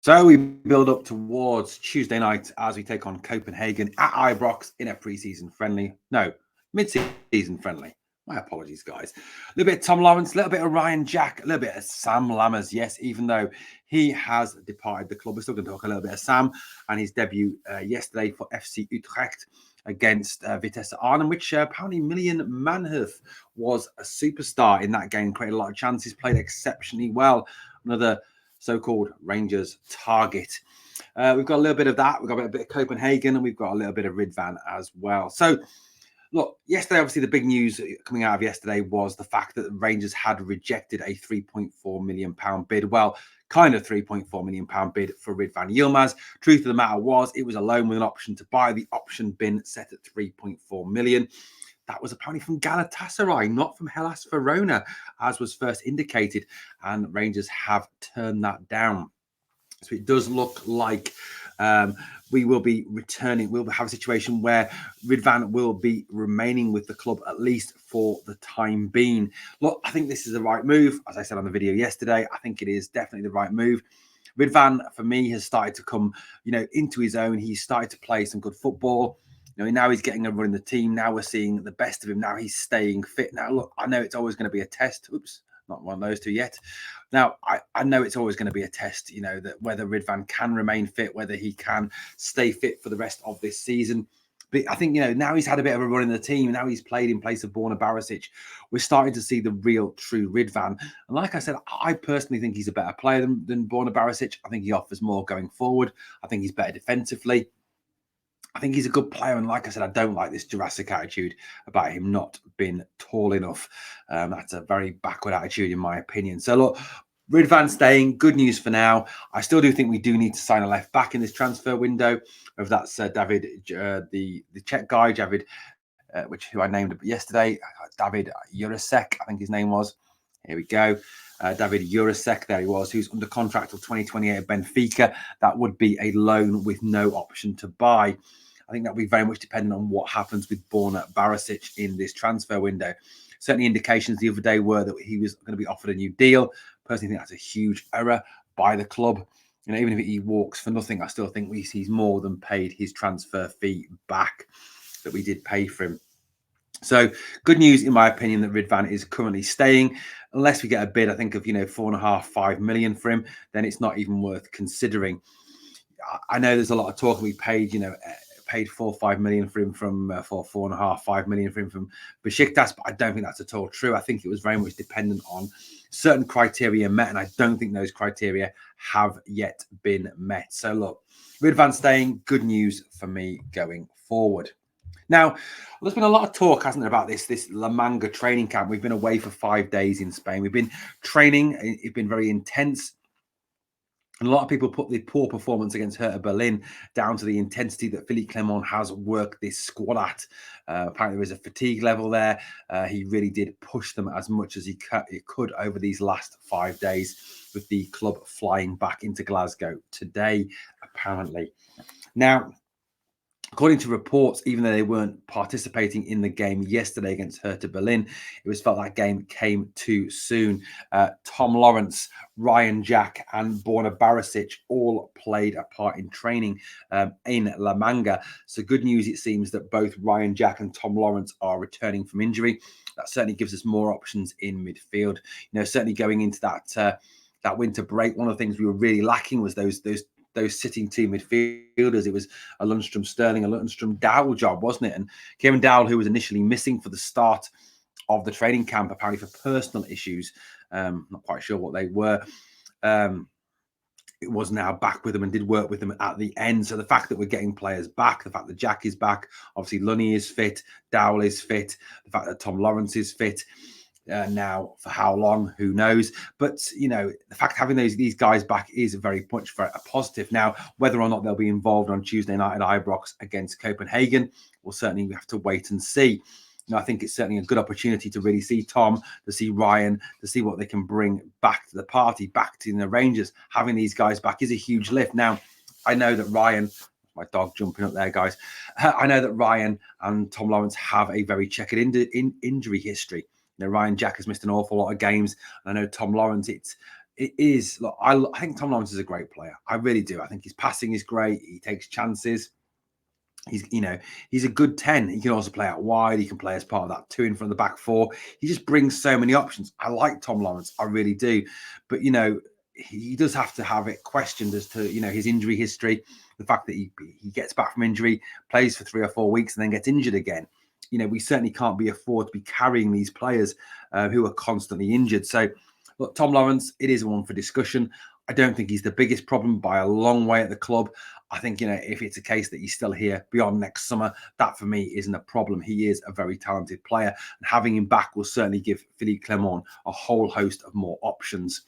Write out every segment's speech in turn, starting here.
So we build up towards Tuesday night as we take on Copenhagen at Ibrox in a pre-season friendly. No, mid-season friendly. My apologies, guys. A little bit of Tom Lawrence, a little bit of Ryan Jack, a little bit of Sam Lamas. Yes, even though he has departed the club, we're still going to talk a little bit of Sam and his debut yesterday for FC Utrecht against Vitesse Arnhem, which apparently Million Manhoef was a superstar in that game, created a lot of chances, played exceptionally well. Another so-called Rangers target. We've got a little bit of that. We've got a bit of Copenhagen, and we've got a little bit of Ridvan as well. So, look, yesterday, obviously, the big news coming out of yesterday was the fact that the Rangers had rejected a £3.4 million bid. Well, kind of £3.4 million bid for Ridvan Yilmaz. Truth of the matter was, it was a loan with an option to buy. The option bin set at £3.4 million. That was apparently from Galatasaray, not from Hellas Verona, as was first indicated. And Rangers have turned that down. So it does look like we will be returning. We'll have a situation where Ridvan will be remaining with the club, at least for the time being. Look, I think this is the right move. As I said on the video yesterday, I think it is definitely the right move. Ridvan, for me, has started to come, into his own. He's started to play some good football. Now he's getting a run in the team. Now we're seeing the best of him. Now he's staying fit. Now, look, I know it's always going to be a test. Oops, not one of those two yet. Now, I know it's always going to be a test, that whether Ridvan can remain fit, whether he can stay fit for the rest of this season. But I think, now he's had a bit of a run in the team. Now he's played in place of Borna Barisic. We're starting to see the real, true Ridvan. And like I said, I personally think he's a better player than Borna Barisic. I think he offers more going forward. I think he's better defensively. I think he's a good player. And like I said, I don't like this Jurassic attitude about him not being tall enough. That's a very backward attitude, in my opinion. So, look, Ridvan staying, good news for now. I still do think we do need to sign a left back in this transfer window. Whether that's David, the Czech guy, David, who I named yesterday, David Jurasek, I think his name was. Here we go. David Jurasek, there he was, who's under contract till 2028 at Benfica. That would be a loan with no option to buy. I think that will be very much dependent on what happens with Borna Barisic in this transfer window. Certainly indications the other day were that he was going to be offered a new deal. Personally, think that's a huge error by the club. Even if he walks for nothing, I still think he's more than paid his transfer fee back that we did pay for him. So good news, in my opinion, that Ridvan is currently staying. Unless we get a bid, I think of, 4.5, 5 million for him, then it's not even worth considering. I know there's a lot of talk. We paid, paid 4 or 5 million for him from 4.5, 5 million for him from Besiktas, but I don't think that's at all true. I think it was very much dependent on certain criteria met, and I don't think those criteria have yet been met. So look, Ridvan staying, good news for me going forward. Now, there's been a lot of talk, hasn't there, about this La Manga training camp. We've been away for 5 days in Spain. We've been training. It's been very intense. And a lot of people put the poor performance against Hertha Berlin down to the intensity that Philippe Clement has worked this squad at. Apparently, there is a fatigue level there. He really did push them as much as he could over these last 5 days, with the club flying back into Glasgow today, apparently. Now, according to reports, even though they weren't participating in the game yesterday against Hertha Berlin, it was felt that game came too soon. Tom Lawrence, Ryan Jack, and Borna Barisic all played a part in training in La Manga. So good news, it seems, that both Ryan Jack and Tom Lawrence are returning from injury. That certainly gives us more options in midfield. Certainly going into that winter break, one of the things we were really lacking was those sitting two midfielders. It was a Lundstrom Sterling, a Lundstrom Dowell job, wasn't it? And Kieran Dowell, who was initially missing for the start of the training camp, apparently for personal issues, not quite sure what they were, it was now back with them and did work with them at the end. So the fact that we're getting players back, the fact that Jack is back, obviously Lunny is fit, Dowell is fit, the fact that Tom Lawrence is fit, now for how long, who knows? But the fact having these guys back is very much for a positive. Now, whether or not they'll be involved on Tuesday night at Ibrox against Copenhagen, we'll certainly have to wait and see. I think it's certainly a good opportunity to really see Tom, to see Ryan, to see what they can bring back to the party, back to the Rangers. Having these guys back is a huge lift. Now, I know that Ryan, my dog jumping up there, guys. I know that Ryan and Tom Lawrence have a very checkered injury history. Ryan Jack has missed an awful lot of games. I know Tom Lawrence, it is. Look, I think Tom Lawrence is a great player. I really do. I think his passing is great. He takes chances. He's a good 10. He can also play out wide. He can play as part of that 2 in front of the back 4. He just brings so many options. I like Tom Lawrence. I really do. But, he does have to have it questioned as to, his injury history, the fact that he gets back from injury, plays for 3 or 4 weeks and then gets injured again. We certainly can't be afford to be carrying these players who are constantly injured. So, look, Tom Lawrence, it is one for discussion. I don't think he's the biggest problem by a long way at the club. I think, if it's a case that he's still here beyond next summer, that for me isn't a problem. He is a very talented player, and having him back will certainly give Philippe Clement a whole host of more options.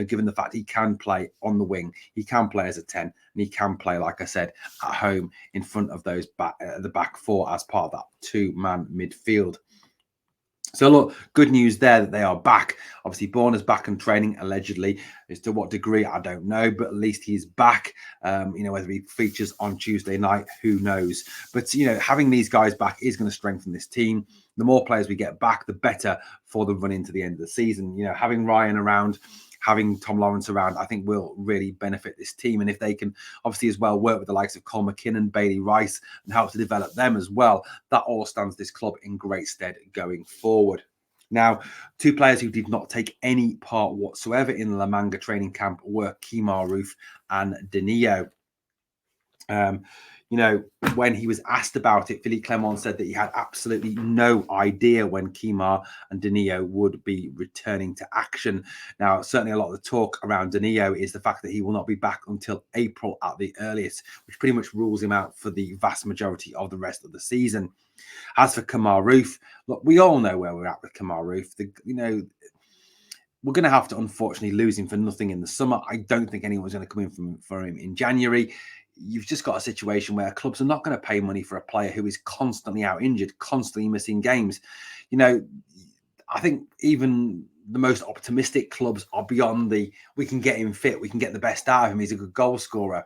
Given the fact he can play on the wing, he can play as a 10, and he can play, like I said, at home in front of those the back 4 as part of that 2-man midfield. So, look, good news there that they are back. Obviously, Borna's back in training, allegedly. As to what degree, I don't know, but at least he's back. Whether he features on Tuesday night, who knows? But, having these guys back is going to strengthen this team. The more players we get back, the better for the run into the end of the season. Having Ryan around, having Tom Lawrence around, I think will really benefit this team. And if they can obviously as well work with the likes of Cole McKinnon, Bailey Rice, and help to develop them as well, that all stands this club in great stead going forward. Now, 2 players who did not take any part whatsoever in the La Manga training camp were Kemar Roofe and Danilo. When he was asked about it, Philippe Clement said that he had absolutely no idea when Kemar and Danilo would be returning to action. Now, certainly a lot of the talk around Danilo is the fact that he will not be back until April at the earliest, which pretty much rules him out for the vast majority of the rest of the season. As for Kemar Roofe, look, we all know where we're at with Kemar Roofe. We're going to have to unfortunately lose him for nothing in the summer. I don't think anyone's going to come in for him in January. You've just got a situation where clubs are not going to pay money for a player who is constantly out injured, constantly missing games. I think even the most optimistic clubs are beyond we can get him fit, we can get the best out of him, he's a good goal scorer.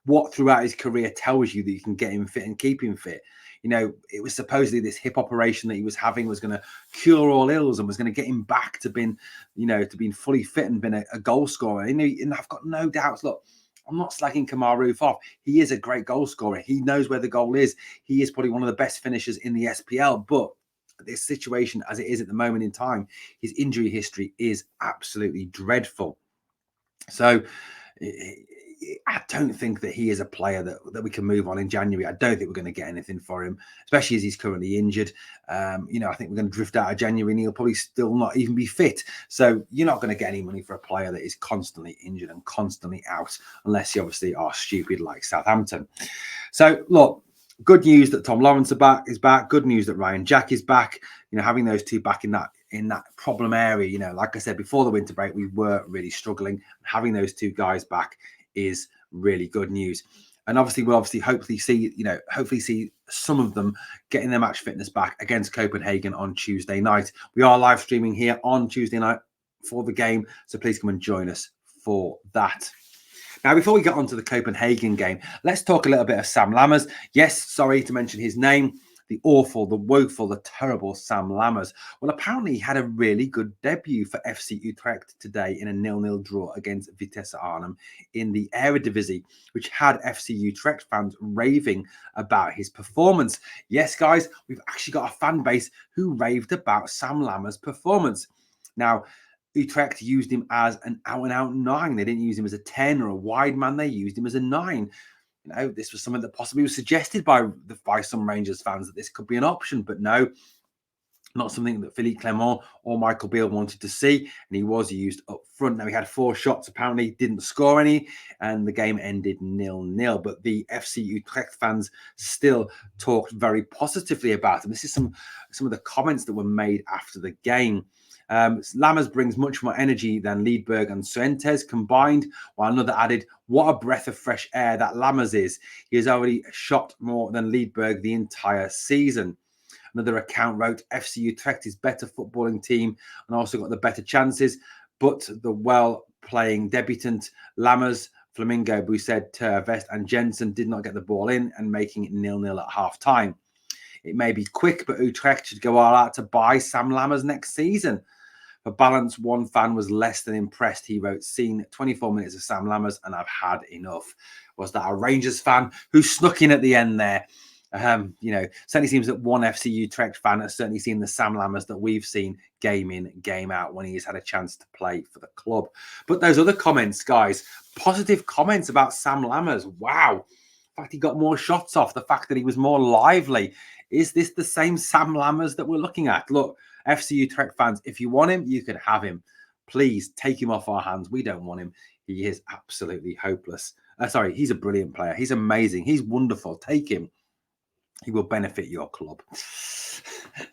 What throughout his career tells you that you can get him fit and keep him fit? It was supposedly this hip operation that he was having was going to cure all ills and was going to get him back to being, to being fully fit and being a goal scorer. And I've got no doubts. Look, I'm not slagging Kemar Roofe off. He is a great goal scorer. He knows where the goal is. He is probably one of the best finishers in the SPL. But this situation, as it is at the moment in time, his injury history is absolutely dreadful. So I don't think that he is a player that we can move on in January. I don't think we're going to get anything for him, especially as he's currently injured. I think we're going to drift out of January and he'll probably still not even be fit. So you're not going to get any money for a player that is constantly injured and constantly out, unless you obviously are stupid like Southampton. So look, good news that Tom Lawrence is back. Good news that Ryan Jack is back. Having those 2 back in that problem area, like I said, before the winter break, we were really struggling. Having those 2 guys back is really good news. And obviously we'll hopefully see some of them getting their match fitness back against Copenhagen on Tuesday night. We are live streaming here on Tuesday night for the game, so please come and join us for that. Now, before we get on to the Copenhagen game, let's talk a little bit of Sam Lamas. Yes, sorry to mention his name. The awful, the woeful, the terrible Sam Lamas. Well, apparently he had a really good debut for FC Utrecht today in a 0-0 draw against Vitesse Arnhem in the Eredivisie, which had FC Utrecht fans raving about his performance. Yes, guys, we've actually got a fan base who raved about Sam Lamas' performance. Now, Utrecht used him as an out-and-out 9. They didn't use him as a 10 or a wide man. They used him as a 9. This was something that possibly was suggested by some Rangers fans that this could be an option, but no, not something that Philippe Clement or Michael Beale wanted to see, and he was used up front. Now, he had 4 shots, apparently didn't score any, and the game ended 0-0, but the FC Utrecht fans still talked very positively about him. This is some of the comments that were made after the game. Lamas brings much more energy than Liedberg and Suentes combined, while another added, what a breath of fresh air that Lamas is. He has already shot more than Liedberg the entire season. Another account wrote, FC Utrecht is better footballing team and also got the better chances, but the well-playing debutant Lamas, Flamingo, Bousset, Tervest and Jensen did not get the ball in and making it 0-0 at half-time. It may be quick, but Utrecht should go all out to buy Sam Lamas next season. For balance, one fan was less than impressed. He wrote, seen 24 minutes of Sam Lamas and I've had enough. Was that a Rangers fan who snuck in at the end there? Certainly seems that one FC Utrecht fan has certainly seen the Sam Lammers that we've seen game in, game out when he's had a chance to play for the club. But those other comments, guys, positive comments about Sam Lammers. Wow. In fact, he got more shots off. The fact that he was more lively. Is this the same Sam Lammers that we're looking at? Look, FC Utrecht fans, if you want him, you can have him. Please take him off our hands. We don't want him. He is absolutely hopeless. He's a brilliant player. He's amazing. He's wonderful. Take him. He will benefit your club.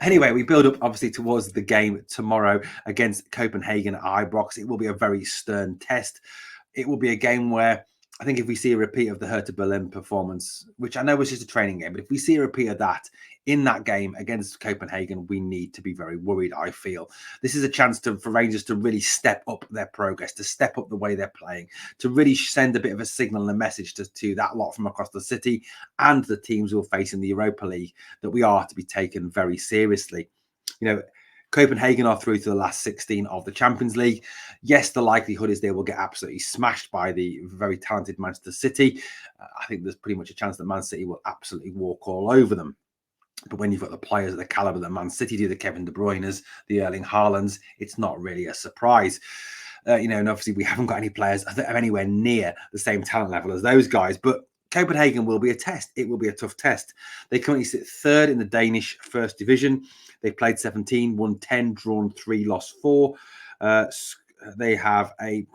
Anyway, we build up obviously towards the game tomorrow against Copenhagen at Ibrox. It will be a very stern test. It will be a game where I think if we see a repeat of the Hertha Berlin performance, which I know was just a training game, but if we see a repeat of that in that game against Copenhagen, we need to be very worried, I feel. This is a chance for Rangers to really step up their progress, to step up the way they're playing, to really send a bit of a signal and a message to that lot from across the city and the teams we'll face in the Europa League that we are to be taken very seriously. Copenhagen are through to the last 16 of the Champions League. Yes, the likelihood is they will get absolutely smashed by the very talented Manchester City. I think there's pretty much a chance that Man City will absolutely walk all over them. But when you've got the players of the caliber that Man City do, the Kevin De Bruyne's, the Erling Haalands, it's not really a surprise. And obviously we haven't got any players that are anywhere near the same talent level as those guys. But Copenhagen will be a test. It will be a tough test. They currently sit third in the Danish First Division. They played 17, won 10, drawn 3, lost 4. They have a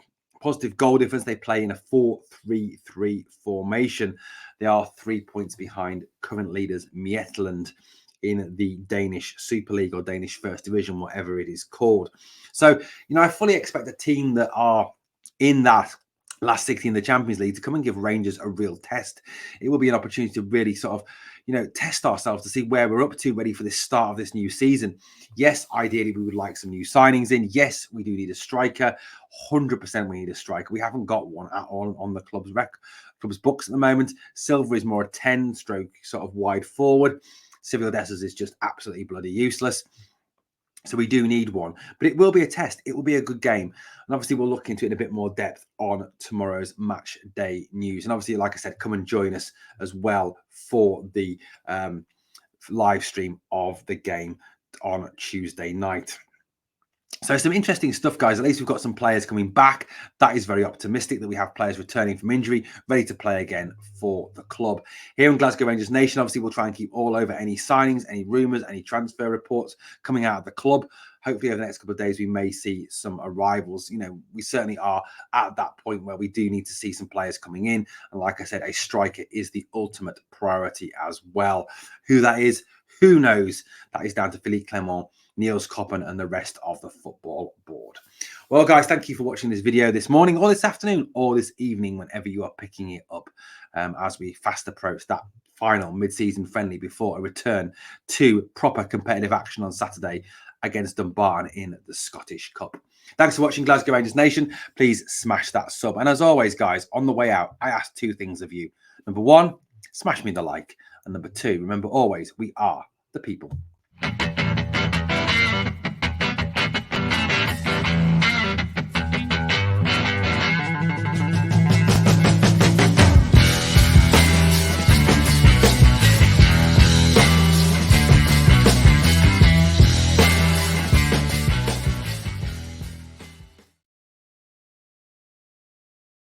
positive goal difference. They play in a 4-3-3 formation. They are 3 points behind current leaders Midtjylland in the Danish Super League or Danish First Division, whatever it is called. So, I fully expect a team that are in that last 16 in the Champions League to come and give Rangers a real test. It will be an opportunity to really sort of, test ourselves to see where we're up to, ready for this start of this new season. Yes, ideally, we would like some new signings in. Yes, we do need a striker. 100% we need a striker. We haven't got one at all on the club's books at the moment. Silva is more a 10-stroke sort of wide forward. Civil Dessers is just absolutely bloody useless. So we do need one, but it will be a test. It will be a good game. And obviously we'll look into it in a bit more depth on tomorrow's match day news. And obviously, like I said, come and join us as well for the live stream of the game on Tuesday night. So some interesting stuff, guys. At least we've got some players coming back. That is very optimistic that we have players returning from injury, ready to play again for the club. Here in Glasgow Rangers Nation, obviously, we'll try and keep all over any signings, any rumours, any transfer reports coming out of the club. Hopefully, over the next couple of days, we may see some arrivals. We certainly are at that point where we do need to see some players coming in. And like I said, a striker is the ultimate priority as well. Who that is, who knows? That is down to Philippe Clement, Niels Koppen and the rest of the football board. Well, guys, thank you for watching this video this morning or this afternoon or this evening, whenever you are picking it up, as we fast approach that final mid-season friendly before a return to proper competitive action on Saturday against Dumbarton in the Scottish Cup. Thanks for watching Glasgow Rangers Nation. Please smash that sub. And as always, guys, on the way out, I ask 2 things of you. Number 1, smash me the like. And number 2, remember always, we are the people.